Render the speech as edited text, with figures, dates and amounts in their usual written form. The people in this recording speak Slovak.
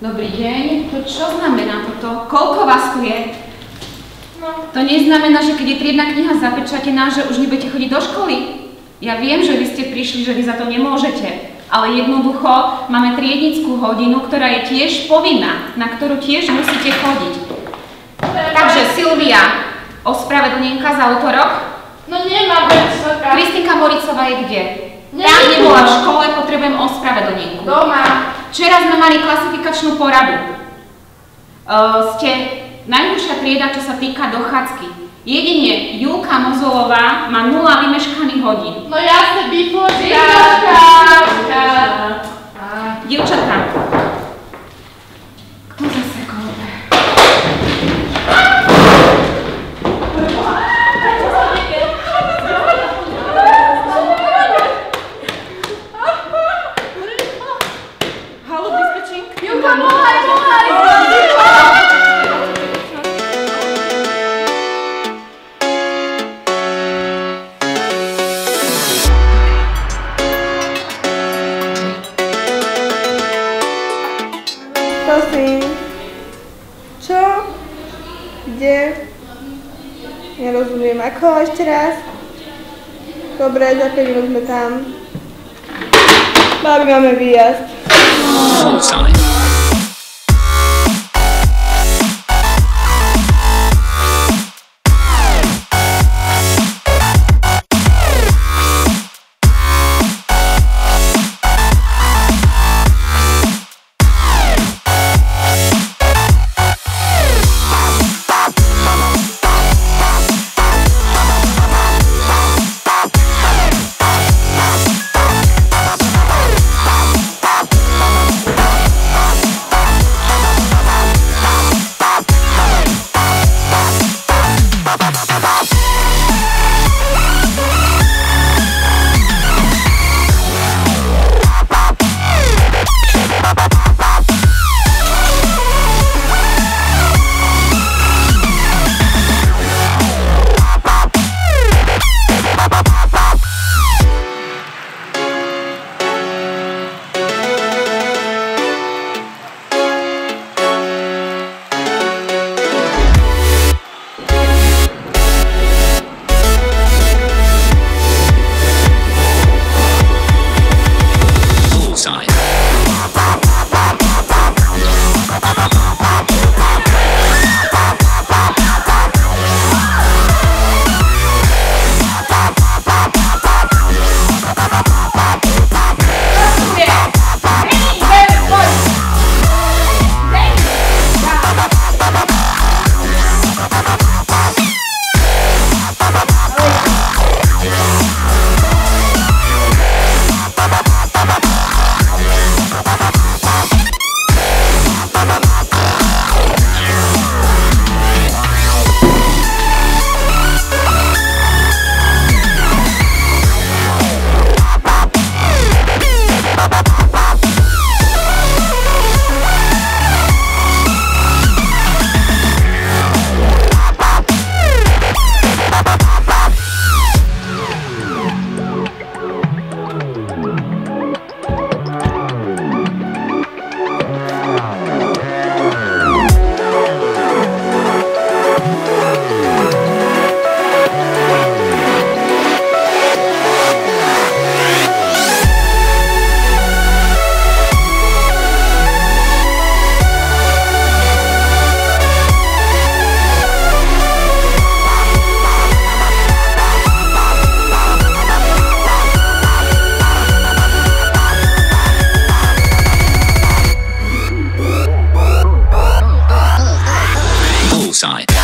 Dobrý deň. To čo znamená toto? Koľko vás tu je? No. To neznamená, že keď je triedna kniha zapečatená, že už nebudete chodiť do školy. Ja viem, že vy ste prišli, že vy za to nemôžete. Ale jednoducho máme triednickú hodinu, ktorá je tiež povinná, na ktorú tiež musíte chodiť. Takže Silvia, ospravedlnenka za útorok? No nemám večerka. Kristinka Moricová je kde? Tam nebola v škole, potrebujem ospravedlnenku. Doma. Včera sme mali klasifikačnú poradu. Ste najhoršia trieda, čo sa týka dochádzky. Jedine Julka Mozolová má 0 vymeškaných hodín. No jasne, vypočítačka. Dievčatá, kto zase kolbe? Haló, dispečink? Julka, mohaj! Prosím. Čo? Kde? Nerozumiem. Ako? Ešte raz? Dobre, za 5 minút sme tam. Babi, máme výjazd. Side.